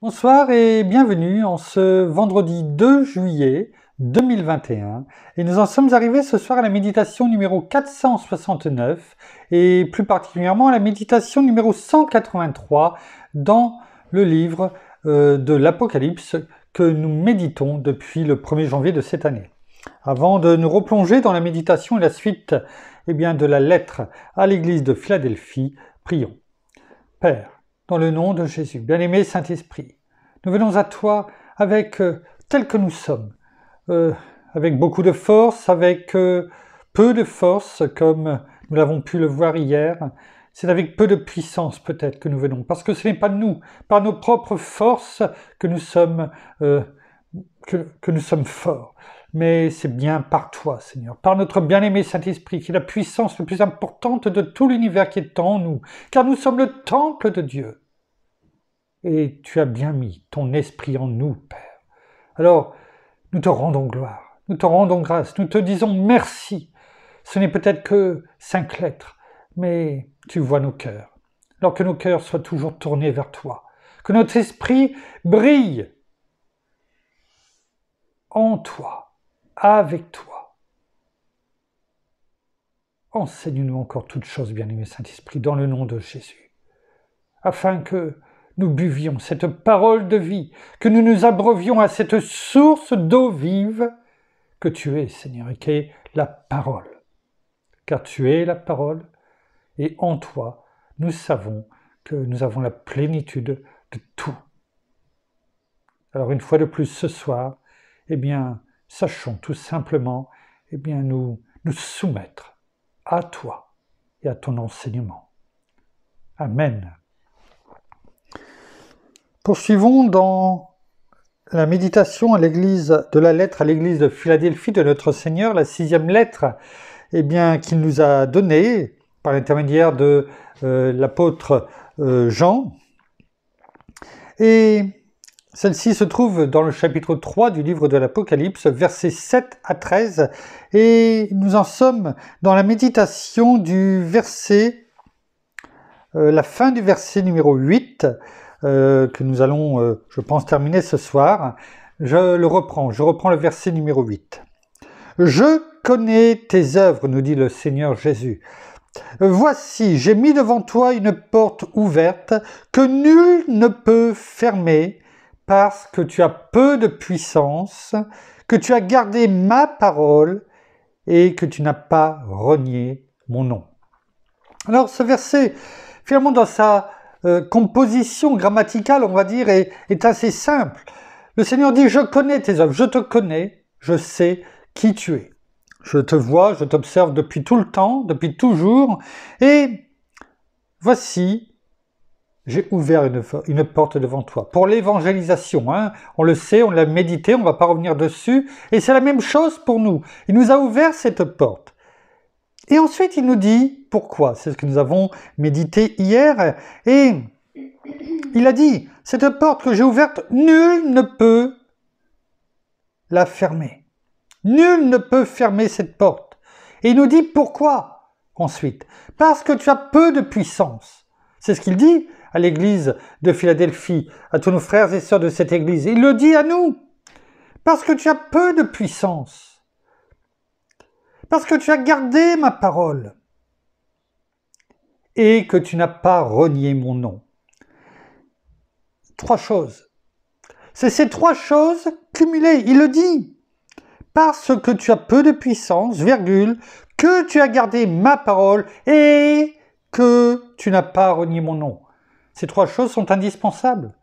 Bonsoir et bienvenue en ce vendredi 2 juillet 2021. Et nous en sommes arrivés ce soir à la méditation numéro 469 et plus particulièrement à la méditation numéro 183 dans le livre de l'Apocalypse que nous méditons depuis le 1er janvier de cette année. Avant de nous replonger dans la méditation et la suite de la lettre à l'église de Philadelphie, prions. Père, dans le nom de Jésus, bien-aimé Saint-Esprit, nous venons à toi avec tel que nous sommes, avec beaucoup de force, avec peu de force, comme nous l'avons pu le voir hier. C'est avec peu de puissance peut-être que nous venons, parce que ce n'est pas nous, par nos propres forces, que nous sommes forts. Mais c'est bien par toi, Seigneur, par notre bien-aimé Saint-Esprit, qui est la puissance la plus importante de tout l'univers qui est en nous, car nous sommes le temple de Dieu. Et tu as bien mis ton esprit en nous, Père. Alors, nous te rendons gloire, nous te rendons grâce, nous te disons merci. Ce n'est peut-être que 5 lettres, mais tu vois nos cœurs. Alors que nos cœurs soient toujours tournés vers toi, que notre esprit brille en toi, avec toi. Enseigne-nous encore toutes choses, bien-aimé Saint-Esprit, dans le nom de Jésus, afin que nous buvions cette parole de vie, que nous nous abreuvions à cette source d'eau vive que tu es, Seigneur, et qui est la parole. Car tu es la parole, et en toi, nous savons que nous avons la plénitude de tout. Alors une fois de plus ce soir, sachons tout simplement, nous soumettre à toi et à ton enseignement. Amen. Poursuivons dans la méditation à l'église de la lettre à l'église de Philadelphie de notre Seigneur, la 6e lettre qu'il nous a donnée par l'intermédiaire de l'apôtre Jean. Et celle-ci se trouve dans le chapitre 3 du livre de l'Apocalypse, versets 7 à 13, et nous en sommes dans la méditation du verset, la fin du verset numéro 8, que nous allons, je pense, terminer ce soir. Je reprends le verset numéro 8. « Je connais tes œuvres, nous dit le Seigneur Jésus. Voici, j'ai mis devant toi une porte ouverte que nul ne peut fermer, parce que tu as peu de puissance, que tu as gardé ma parole et que tu n'as pas renié mon nom. » Alors ce verset, finalement dans sa composition grammaticale, on va dire, est assez simple. Le Seigneur dit « Je connais tes œuvres, je te connais, je sais qui tu es. Je te vois, je t'observe depuis tout le temps, depuis toujours, et voici, j'ai ouvert une porte devant toi. » Pour l'évangélisation, on le sait, on l'a médité, on ne va pas revenir dessus, et c'est la même chose pour nous. Il nous a ouvert cette porte. Et ensuite, il nous dit pourquoi. C'est ce que nous avons médité hier. Et il a dit, cette porte que j'ai ouverte, nul ne peut la fermer. Nul ne peut fermer cette porte. Et il nous dit pourquoi ensuite. Parce que tu as peu de puissance. C'est ce qu'il dit à l'église de Philadelphie, à tous nos frères et sœurs de cette église. Il le dit à nous. Parce que tu as peu de puissance. Parce que tu as gardé ma parole et que tu n'as pas renié mon nom. 3 choses. C'est ces 3 choses cumulées. Il le dit. Parce que tu as peu de puissance, virgule, que tu as gardé ma parole et que tu n'as pas renié mon nom. Ces 3 choses sont indispensables.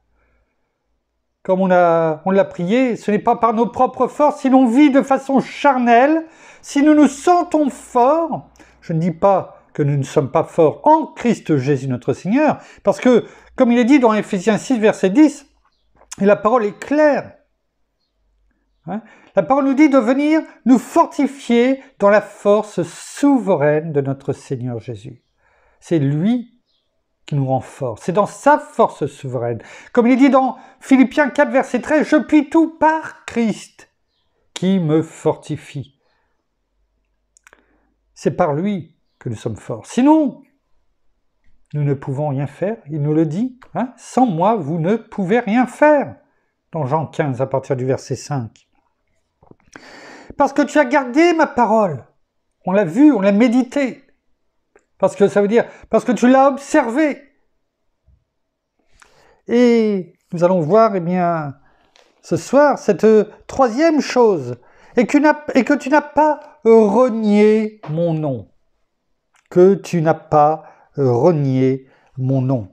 Comme on l'a prié, ce n'est pas par nos propres forces, si l'on vit de façon charnelle, si nous nous sentons forts. Je ne dis pas que nous ne sommes pas forts en Christ Jésus notre Seigneur, parce que, comme il est dit dans Éphésiens 6, verset 10, et la parole est claire. La parole nous dit de venir nous fortifier dans la force souveraine de notre Seigneur Jésus. C'est lui qui nous rend forts. C'est dans sa force souveraine. Comme il est dit dans Philippiens 4, verset 13, « Je puis tout par Christ qui me fortifie. » C'est par lui que nous sommes forts. Sinon, nous ne pouvons rien faire. Il nous le dit. Hein, sans moi, vous ne pouvez rien faire. Dans Jean 15, à partir du verset 5. Parce que tu as gardé ma parole. On l'a vu, on l'a médité. Parce que ça veut dire, parce que tu l'as observé. Et nous allons voir, eh bien, ce soir, cette troisième chose, et que tu n'as pas renié mon nom. Que tu n'as pas renié mon nom.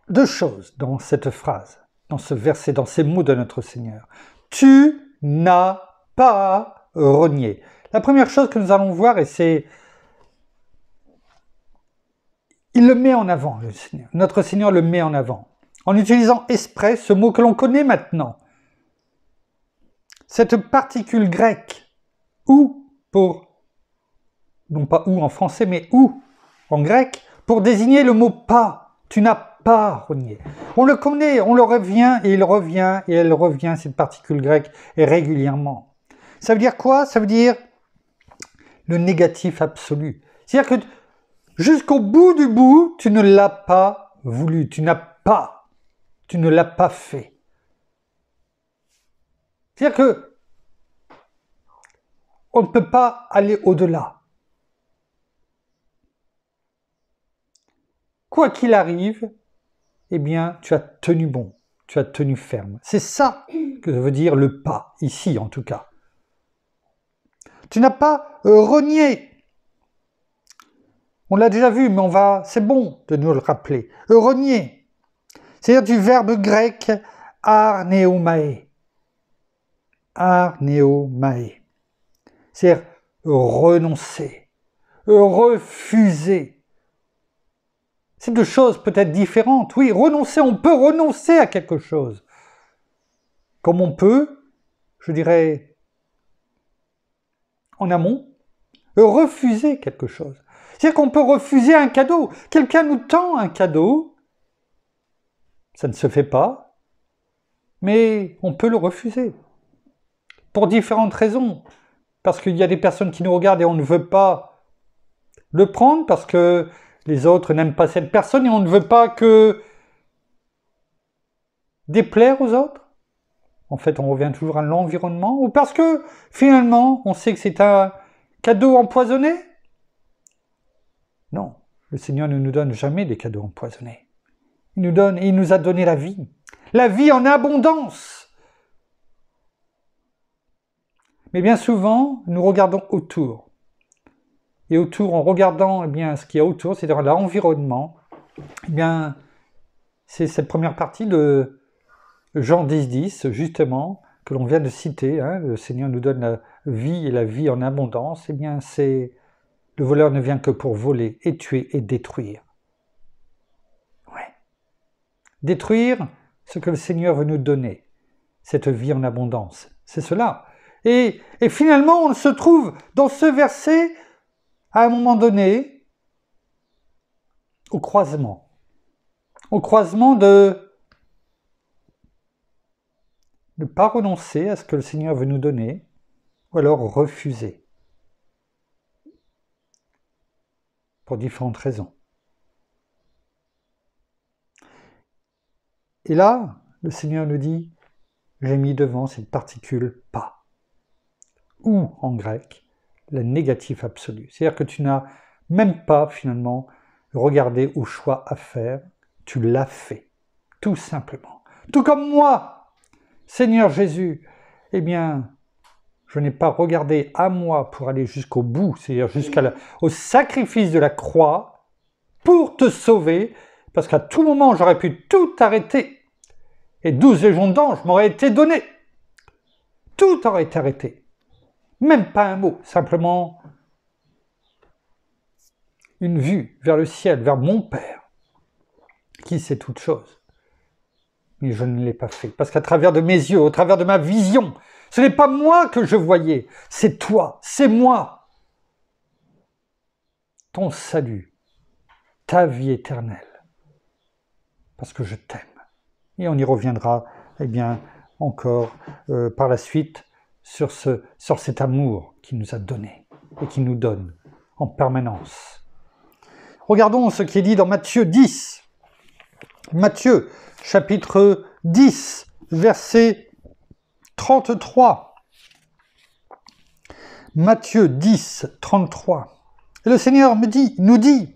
Deux choses dans cette phrase, dans ce verset, dans ces mots de notre Seigneur. Tu n'as pas renié. La première chose que nous allons voir, et c'est... Il le met en avant, le Seigneur. Notre Seigneur le met en avant. En utilisant esprit, ce mot que l'on connaît maintenant. Cette particule grecque, ou pour, non pas ou en français, mais ou en grec, pour désigner le mot pas. Tu n'as pas renié. On le connaît, on le revient, et il revient, et elle revient, cette particule grecque, et régulièrement. Ça veut dire quoi? Ça veut dire le négatif absolu. C'est-à-dire que jusqu'au bout du bout, tu ne l'as pas voulu, tu ne l'as pas fait. C'est-à-dire que on ne peut pas aller au-delà. Quoi qu'il arrive, eh bien, tu as tenu bon, tu as tenu ferme. C'est ça que veut dire le pas, ici en tout cas. Tu n'as pas renié. On l'a déjà vu, mais c'est bon de nous le rappeler. Renier, c'est-à-dire du verbe grec arneomae. Arneomae. C'est-à-dire renoncer, refuser. C'est deux choses peut-être différentes. Oui, renoncer, on peut renoncer à quelque chose. Comme on peut, je dirais, en amont, refuser quelque chose. C'est-à-dire qu'on peut refuser un cadeau. Quelqu'un nous tend un cadeau, ça ne se fait pas, mais on peut le refuser. Pour différentes raisons. Parce qu'il y a des personnes qui nous regardent et on ne veut pas le prendre, parce que les autres n'aiment pas cette personne et on ne veut pas que déplaire aux autres. En fait, on revient toujours à l'environnement. Ou parce que, finalement, on sait que c'est un cadeau empoisonné. Non, le Seigneur ne nous donne jamais des cadeaux empoisonnés. Il nous a donné la vie en abondance. Mais bien souvent, nous regardons autour. Et autour, en regardant eh bien, ce qu'il y a autour, c'est-à-dire l'environnement, eh bien, c'est cette première partie de Jean 10, justement, que l'on vient de citer. Hein, le Seigneur nous donne la vie et la vie en abondance. Eh bien, c'est le voleur ne vient que pour voler et tuer et détruire. Ouais. Détruire ce que le Seigneur veut nous donner, cette vie en abondance. C'est cela. Et finalement, on se trouve dans ce verset, à un moment donné, au croisement. Au croisement de ne pas renoncer à ce que le Seigneur veut nous donner, ou alors refuser. Pour différentes raisons. Et là, le Seigneur nous dit, j'ai mis devant cette particule pas. Ou, en grec, le négatif absolu. C'est-à-dire que tu n'as même pas, finalement, regardé au choix à faire, tu l'as fait, tout simplement. Tout comme moi, Seigneur Jésus, eh bien, je n'ai pas regardé à moi pour aller jusqu'au bout, c'est-à-dire jusqu'au sacrifice de la croix, pour te sauver, parce qu'à tout moment, j'aurais pu tout arrêter, et 12 légions d'anges m'auraient été donnés. Tout aurait été arrêté. Même pas un mot, simplement une vue vers le ciel, vers mon Père, qui sait toutes choses. Mais je ne l'ai pas fait, parce qu'à travers de mes yeux, au travers de ma vision, ce n'est pas moi que je voyais, c'est toi, c'est moi. Ton salut, ta vie éternelle, parce que je t'aime. Et on y reviendra, eh bien, encore par la suite sur cet amour qu'il nous a donné et qu'il nous donne en permanence. Regardons ce qui est dit dans Matthieu 10. Matthieu, chapitre 10, verset 33. Matthieu 10, 33. Et le Seigneur nous dit,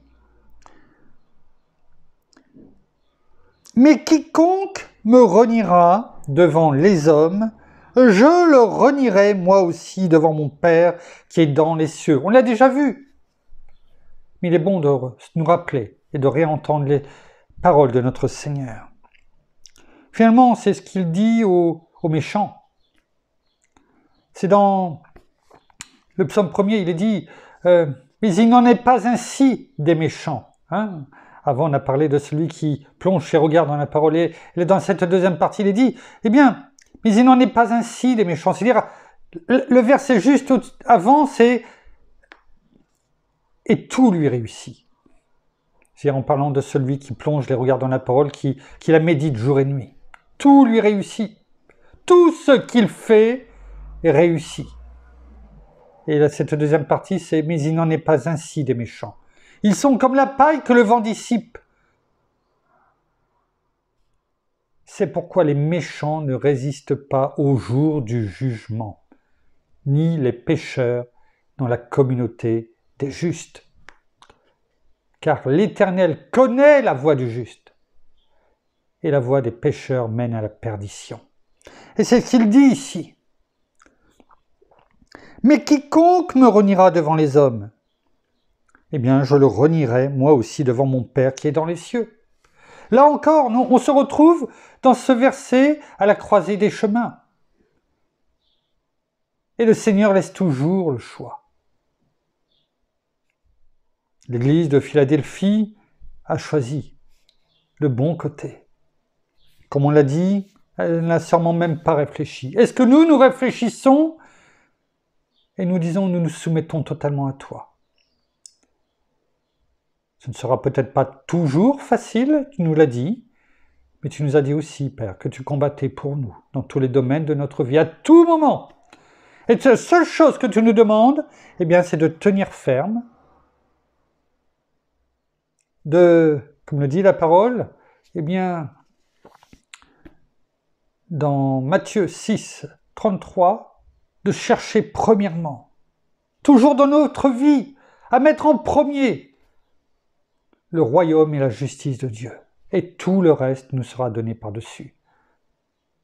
« Mais quiconque me reniera devant les hommes, je le renierai moi aussi devant mon Père qui est dans les cieux. » On l'a déjà vu. Mais il est bon de nous rappeler et de réentendre les paroles de notre Seigneur. Finalement, c'est ce qu'il dit aux méchants. C'est dans le psaume 1er, il est dit mais il n'en est pas ainsi des méchants. Hein. Avant, on a parlé de celui qui plonge ses regards dans la parole. Et dans cette deuxième partie, il est dit eh bien, mais il n'en est pas ainsi des méchants. C'est-à-dire, le verset juste avant, c'est et tout lui réussit. C'est-à-dire en parlant de celui qui plonge les regards dans la parole, qui la médite jour et nuit. Tout lui réussit. Tout ce qu'il fait est réussi. Et là, cette deuxième partie, c'est « Mais il n'en est pas ainsi des méchants. Ils sont comme la paille que le vent dissipe. » C'est pourquoi les méchants ne résistent pas au jour du jugement, ni les pécheurs dans la communauté des justes. Car l'Éternel connaît la voie du juste, et la voie des pécheurs mène à la perdition. Et c'est ce qu'il dit ici. Mais quiconque me reniera devant les hommes, eh bien je le renierai moi aussi devant mon Père qui est dans les cieux. Là encore, on se retrouve dans ce verset à la croisée des chemins. Et le Seigneur laisse toujours le choix. L'Église de Philadelphie a choisi le bon côté. Comme on l'a dit, elle n'a sûrement même pas réfléchi. Est-ce que nous réfléchissons et nous disons, nous nous soumettons totalement à toi? Ce ne sera peut-être pas toujours facile, tu nous l'as dit, mais tu nous as dit aussi, Père, que tu combattais pour nous dans tous les domaines de notre vie, à tout moment. Et la seule chose que tu nous demandes, eh bien, c'est de tenir ferme, comme le dit la parole, eh bien, dans Matthieu 6, 33, de chercher premièrement, toujours dans notre vie, à mettre en premier le royaume et la justice de Dieu. Et tout le reste nous sera donné par-dessus.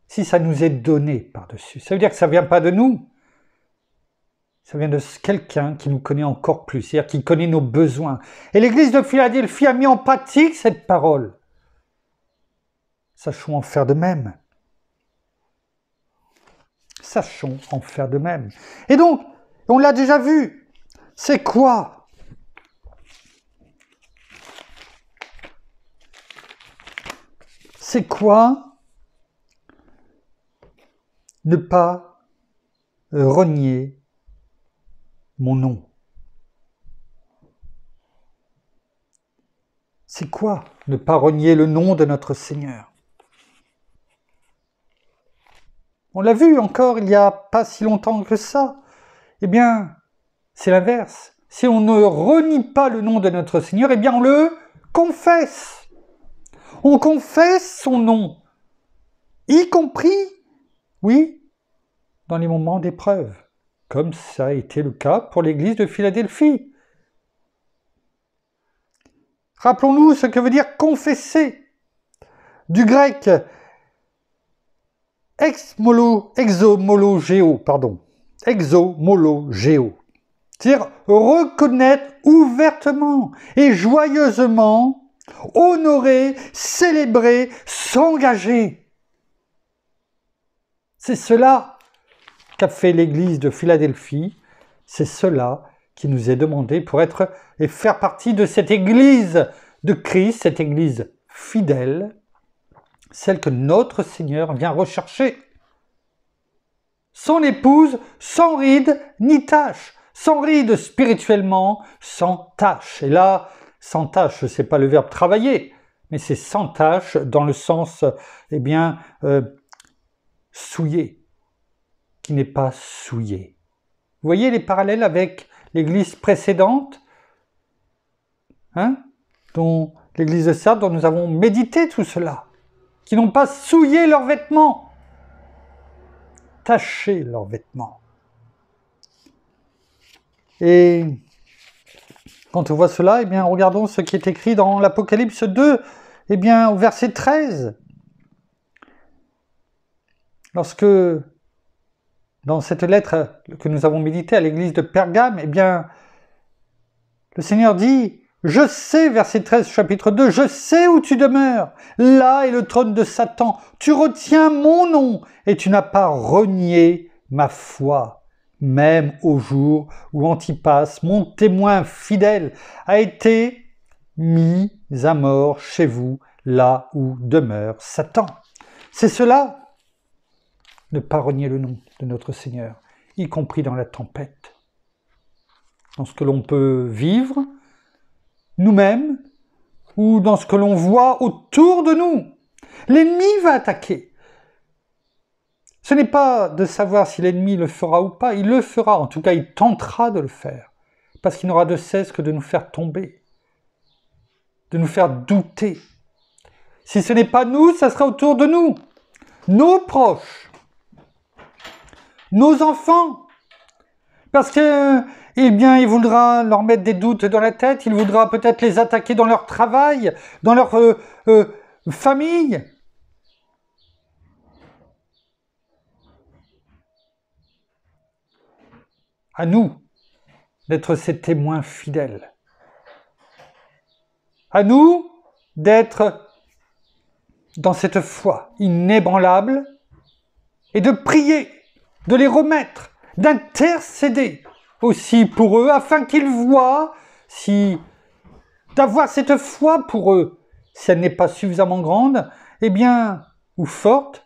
Si ça nous est donné par-dessus, ça veut dire que ça ne vient pas de nous. Ça vient de quelqu'un qui nous connaît encore plus, c'est-à-dire qui connaît nos besoins. Et l'Église de Philadelphie a mis en pratique cette parole. Sachons en faire de même. Sachons en faire de même. Et donc, on l'a déjà vu, c'est quoi? C'est quoi ne pas renier mon nom? C'est quoi ne pas renier le nom de notre Seigneur? On l'a vu encore il n'y a pas si longtemps que ça. Eh bien, c'est l'inverse. Si on ne renie pas le nom de notre Seigneur, eh bien on le confesse. On confesse son nom, y compris, oui, dans les moments d'épreuve, comme ça a été le cas pour l'Église de Philadelphie. Rappelons-nous ce que veut dire confesser. Du grec exomologéo, c'est-à-dire reconnaître ouvertement et joyeusement, honorer, célébrer, s'engager. C'est cela qu'a fait l'Église de Philadelphie, c'est cela qui nous est demandé pour être et faire partie de cette Église de Christ, cette Église fidèle, celle que notre Seigneur vient rechercher. Sans épouse, sans ride ni tache. Sans ride spirituellement, sans tache. Et là, sans tache, c'est pas le verbe travailler, mais c'est sans tache dans le sens, souillé qui n'est pas souillé. Vous voyez les parallèles avec l'église précédente, dont l'église de Sardes, dont nous avons médité tout cela, qui n'ont pas souillé leurs vêtements, taché leurs vêtements. Et quand on voit cela, eh bien, regardons ce qui est écrit dans l'Apocalypse 2, eh bien, au verset 13. Lorsque, dans cette lettre que nous avons méditée à l'église de Pergame, eh bien, le Seigneur dit, « Je sais, verset 13, chapitre 2, je sais où tu demeures. Là est le trône de Satan. Tu retiens mon nom et tu n'as pas renié ma foi. Même au jour où Antipas, mon témoin fidèle, a été mis à mort chez vous, là où demeure Satan. » C'est cela, ne pas renier le nom de notre Seigneur, y compris dans la tempête. Dans ce que l'on peut vivre, nous-mêmes, ou dans ce que l'on voit autour de nous. L'ennemi va attaquer. Ce n'est pas de savoir si l'ennemi le fera ou pas, il le fera, en tout cas il tentera de le faire, parce qu'il n'aura de cesse que de nous faire tomber, de nous faire douter. Si ce n'est pas nous, ça sera autour de nous, nos proches, nos enfants, parce que, eh bien, il voudra leur mettre des doutes dans la tête, il voudra peut-être les attaquer dans leur travail, dans leur famille. À nous d'être ces témoins fidèles. À nous d'être dans cette foi inébranlable et de prier, de les remettre, d'intercéder aussi pour eux, afin qu'ils voient si d'avoir cette foi pour eux, si elle n'est pas suffisamment grande, eh bien, ou forte,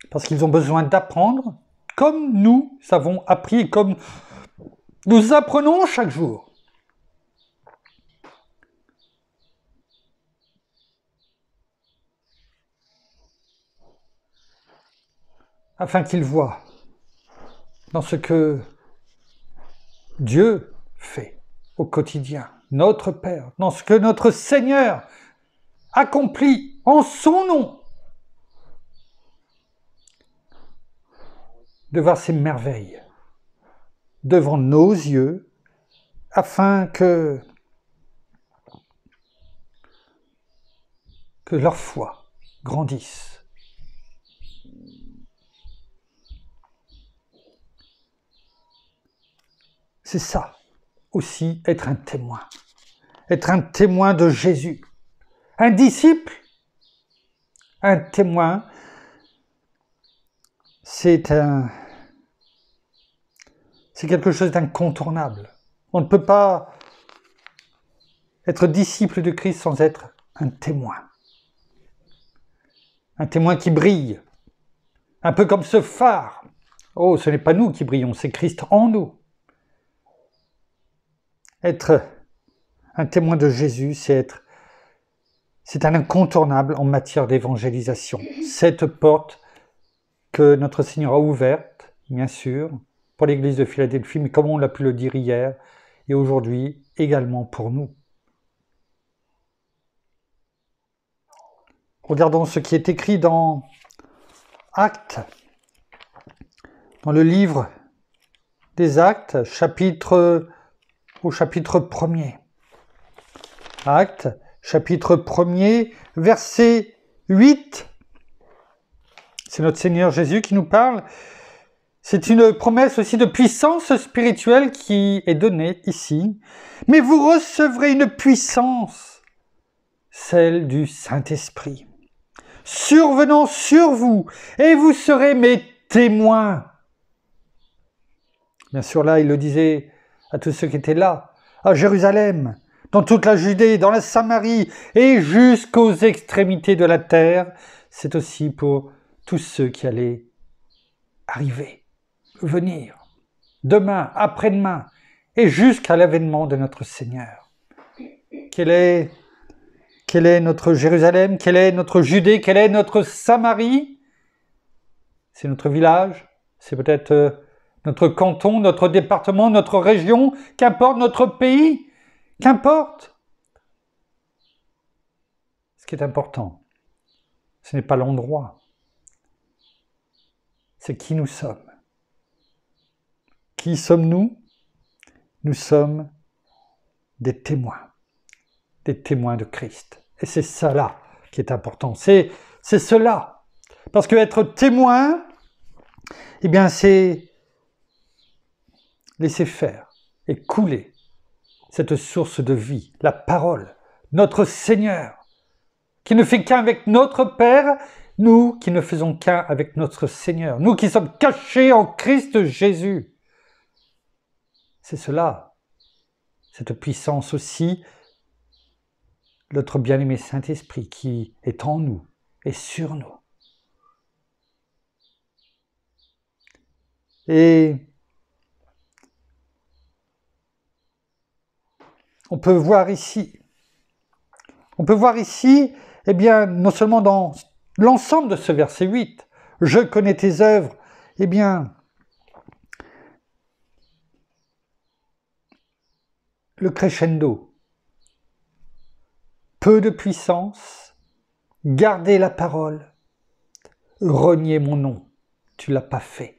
parce qu'ils ont besoin d'apprendre, comme nous avons appris, et comme nous apprenons chaque jour. Afin qu'ils voient dans ce que Dieu fait au quotidien, notre Père, dans ce que notre Seigneur accomplit en son nom, de voir ces merveilles devant nos yeux, afin que leur foi grandisse. C'est ça aussi, être un témoin. Être un témoin de Jésus. Un disciple, un témoin, c'est quelque chose d'incontournable. On ne peut pas être disciple de Christ sans être un témoin. Un témoin qui brille, un peu comme ce phare. Oh, ce n'est pas nous qui brillons, c'est Christ en nous. Être un témoin de Jésus, c'est un incontournable en matière d'évangélisation. Cette porte que notre Seigneur a ouverte, bien sûr, pour l'église de Philadelphie, mais comme on l'a pu le dire hier et aujourd'hui, également pour nous. Regardons ce qui est écrit dans Actes, dans le livre des Actes, au chapitre 1er. Actes, chapitre 1er, verset 8. C'est notre Seigneur Jésus qui nous parle. C'est une promesse aussi de puissance spirituelle qui est donnée ici. Mais vous recevrez une puissance, celle du Saint-Esprit, survenant sur vous, et vous serez mes témoins. Bien sûr, là, il le disait à tous ceux qui étaient là, à Jérusalem, dans toute la Judée, dans la Samarie, et jusqu'aux extrémités de la terre. C'est aussi pour tous ceux qui allaient arriver, venir, demain, après-demain, et jusqu'à l'avènement de notre Seigneur. Quelle est notre Jérusalem? Quelle est notre Judée? Quelle est notre Samarie? c'est notre village, c'est peut-être notre canton, notre département, notre région, qu'importe notre pays, qu'importe. Ce qui est important, ce n'est pas l'endroit, c'est qui nous sommes. Qui sommes-nous? Nous sommes des témoins de Christ. Et c'est cela qui est important, c'est cela. Parce que être témoin, eh bien c'est laisser faire et couler cette source de vie, la parole, notre Seigneur, qui ne fait qu'un avec notre Père, nous qui ne faisons qu'un avec notre Seigneur, nous qui sommes cachés en Christ Jésus. C'est cela, cette puissance aussi, notre bien-aimé Saint-Esprit qui est en nous et sur nous. Et on peut voir ici, eh bien, non seulement dans l'ensemble de ce verset 8, « Je connais tes œuvres », eh bien, le crescendo, peu de puissance, garder la parole, renier mon nom, tu ne l'as pas fait.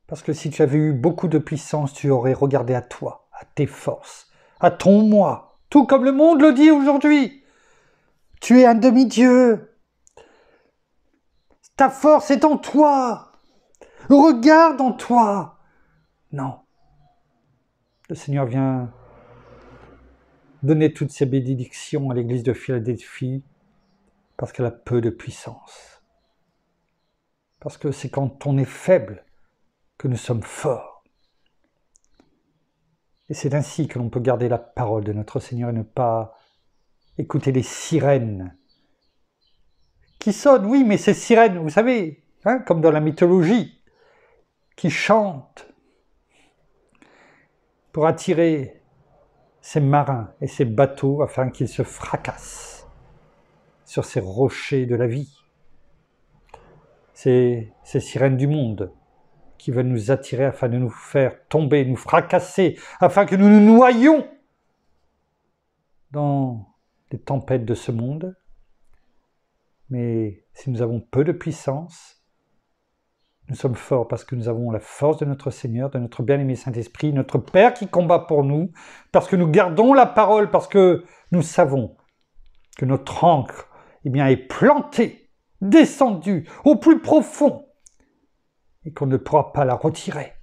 Parce que si tu avais eu beaucoup de puissance, tu aurais regardé à toi, à tes forces, à ton moi, tout comme le monde le dit aujourd'hui. Tu es un demi-dieu. Ta force est en toi. Regarde en toi. Non. Le Seigneur vient donner toutes ces bénédictions à l'église de Philadelphie parce qu'elle a peu de puissance. Parce que c'est quand on est faible que nous sommes forts. Et c'est ainsi que l'on peut garder la parole de notre Seigneur et ne pas écouter les sirènes qui sonnent, oui, mais ces sirènes, vous savez, comme dans la mythologie, qui chantent pour attirer ces marins et ces bateaux afin qu'ils se fracassent sur ces rochers de la vie. Ces sirènes du monde qui veulent nous attirer afin de nous faire tomber, nous fracasser, afin que nous nous noyions dans les tempêtes de ce monde. Mais si nous avons peu de puissance, nous sommes forts parce que nous avons la force de notre Seigneur, de notre bien-aimé Saint-Esprit, notre Père qui combat pour nous, parce que nous gardons la parole, parce que nous savons que notre ancre est plantée, descendue au plus profond, et qu'on ne pourra pas la retirer.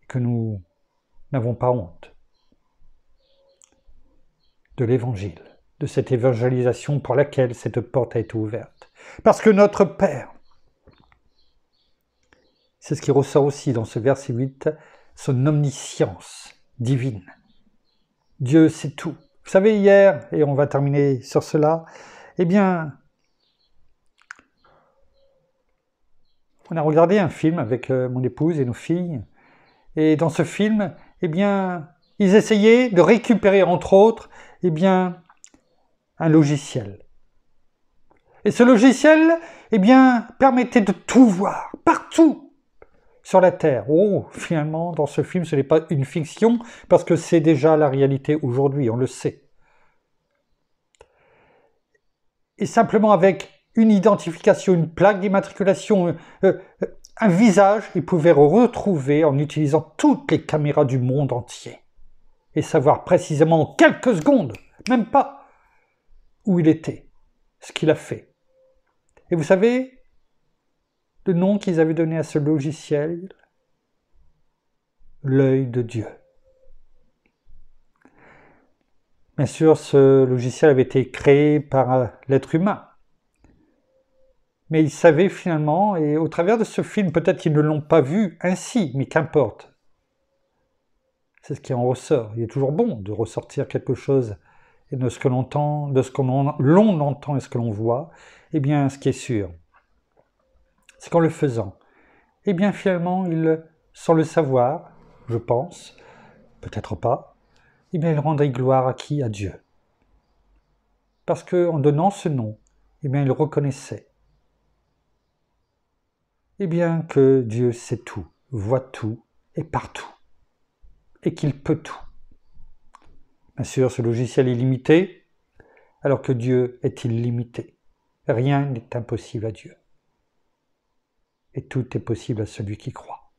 Que nous n'avons pas honte de l'Évangile, de cette évangélisation pour laquelle cette porte a été ouverte. Parce que notre Père, c'est ce qui ressort aussi dans ce verset 8, son omniscience divine. Dieu sait tout. Vous savez, hier, et on va terminer sur cela, eh bien, on a regardé un film avec mon épouse et nos filles, et dans ce film, eh bien, ils essayaient de récupérer, entre autres, eh bien, un logiciel. Et ce logiciel, eh bien, permettait de tout voir, partout, sur la Terre. Oh, finalement, dans ce film, ce n'est pas une fiction, parce que c'est déjà la réalité aujourd'hui, on le sait. Et simplement avec une identification, une plaque d'immatriculation, un visage, ils pouvaient retrouver en utilisant toutes les caméras du monde entier. Et savoir précisément en quelques secondes, même pas, où il était, ce qu'il a fait. Et vous savez, le nom qu'ils avaient donné à ce logiciel, l'œil de Dieu. Bien sûr, ce logiciel avait été créé par l'être humain. Mais ils savaient finalement, et au travers de ce film, peut-être qu'ils ne l'ont pas vu ainsi, mais qu'importe. C'est ce qui en ressort. Il est toujours bon de ressortir quelque chose de ce que l'on entend, de ce que l'on entend et ce que l'on voit. Eh bien, ce qui est sûr, c'est qu'en le faisant, eh bien finalement, sans le savoir, je pense, peut-être pas, eh bien il rendrait gloire à qui? À Dieu. Parce qu'en donnant ce nom, eh bien, il reconnaissait que Dieu sait tout, voit tout et partout, et qu'il peut tout. Bien sûr, ce logiciel est limité, alors que Dieu est illimité. Rien n'est impossible à Dieu. Et tout est possible à celui qui croit.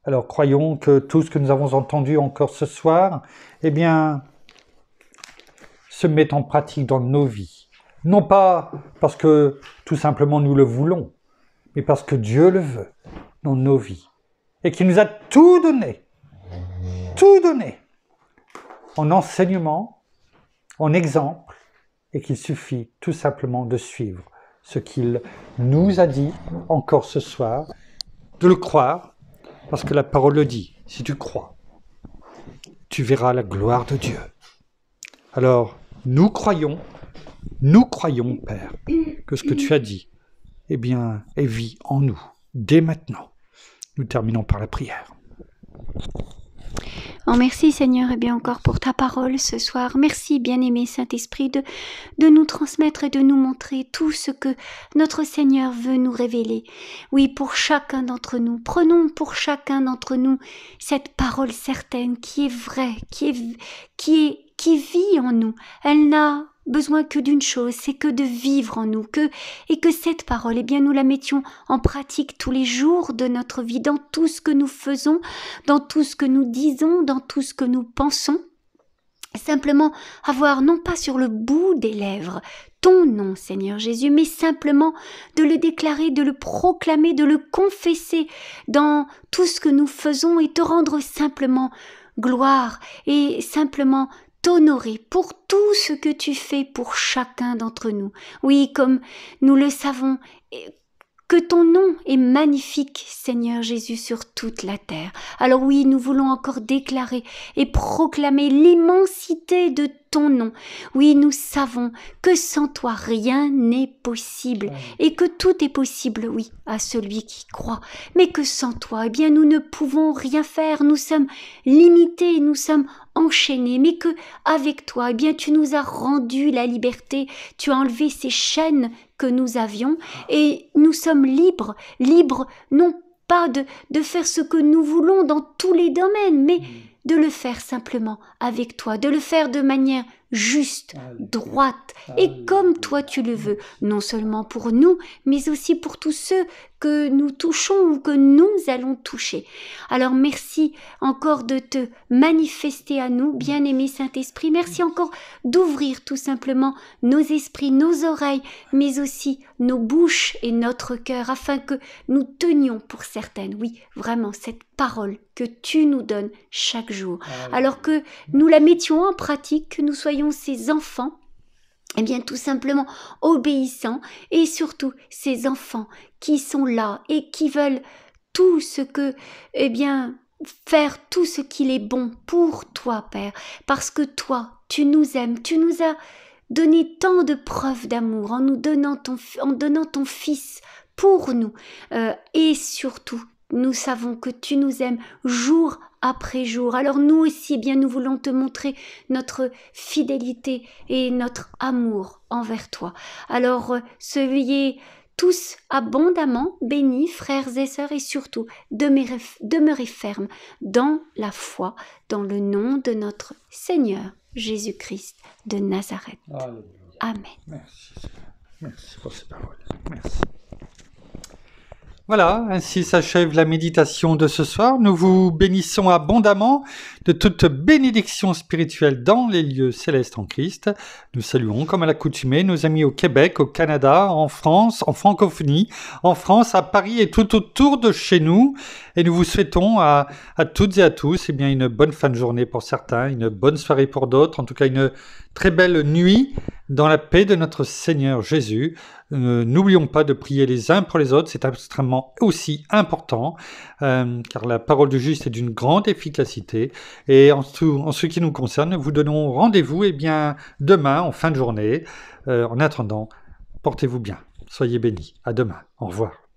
Alors croyons que tout ce que nous avons entendu encore ce soir, se met en pratique dans nos vies. Non pas parce que tout simplement nous le voulons, mais parce que Dieu le veut dans nos vies. Et qu'il nous a tout donné, en enseignement, en exemple, et qu'il suffit tout simplement de suivre ce qu'il nous a dit encore ce soir, de le croire, parce que la parole le dit. Si tu crois, tu verras la gloire de Dieu. Alors, nous croyons, Père, que ce que tu as dit, est vie en nous, dès maintenant. Nous terminons par la prière. Oh, merci Seigneur, encore pour ta parole ce soir. Merci bien-aimé Saint-Esprit de nous transmettre et de nous montrer tout ce que notre Seigneur veut nous révéler. Oui, pour chacun d'entre nous, prenons pour chacun d'entre nous cette parole certaine qui est vraie, qui vit en nous. Elle n'a besoin que d'une chose, c'est que de vivre en nous, et que cette parole, nous la mettions en pratique tous les jours de notre vie, dans tout ce que nous faisons, dans tout ce que nous disons, dans tout ce que nous pensons. Simplement avoir, non pas sur le bout des lèvres, ton nom, Seigneur Jésus, mais simplement de le déclarer, de le proclamer, de le confesser dans tout ce que nous faisons et te rendre simplement gloire et simplement t'honorer pour tout ce que tu fais pour chacun d'entre nous. Oui, comme nous le savons, que ton nom est magnifique, Seigneur Jésus, sur toute la terre. Alors oui, nous voulons encore déclarer et proclamer l'immensité de ton nom. Oui, nous savons que sans toi, rien n'est possible et que tout est possible, oui, à celui qui croit. Mais que sans toi, nous ne pouvons rien faire. Nous sommes limités, nous sommes enchaînés, mais que avec toi, tu nous as rendu la liberté. Tu as enlevé ces chaînes que nous avions et nous sommes libres non pas de faire ce que nous voulons dans tous les domaines, mais de le faire simplement avec toi, de le faire de manière juste, droite, et comme toi tu le veux, non seulement pour nous, mais aussi pour tous ceux que nous touchons ou que nous allons toucher. Alors merci encore de te manifester à nous, bien-aimé Saint-Esprit. Merci encore d'ouvrir tout simplement nos esprits, nos oreilles, mais aussi nos bouches et notre cœur, afin que nous tenions pour certaines, oui, vraiment cette parole que tu nous donnes chaque jour. Alors que nous la mettions en pratique, que nous soyons ces enfants, tout simplement obéissants, et surtout ces enfants qui sont là et qui veulent tout ce que, faire tout ce qu'il est bon pour toi, Père, parce que toi, tu nous aimes, tu nous as donné tant de preuves d'amour en nous donnant ton Fils pour nous, et surtout, nous savons que tu nous aimes jour après jour. Alors nous aussi, nous voulons te montrer notre fidélité et notre amour envers toi. Alors, soyez tous abondamment bénis, frères et sœurs, et surtout, demeurez fermes dans la foi, dans le nom de notre Seigneur Jésus-Christ de Nazareth. Alléluia. Amen. Merci, merci pour ces paroles. Merci. Voilà, ainsi s'achève la méditation de ce soir. Nous vous bénissons abondamment de toute bénédiction spirituelle dans les lieux célestes en Christ. Nous saluons, comme à l'accoutumée, nos amis au Québec, au Canada, en France, en francophonie, en France, à Paris et tout autour de chez nous. Et nous vous souhaitons à toutes et à tous une bonne fin de journée pour certains, une bonne soirée pour d'autres, en tout cas une très belle nuit dans la paix de notre Seigneur Jésus. N'oublions pas de prier les uns pour les autres, c'est extrêmement aussi important, car la parole du juste est d'une grande efficacité. Et en ce qui nous concerne, nous vous donnons rendez-vous demain en fin de journée. En attendant, portez-vous bien, soyez bénis. À demain, au revoir.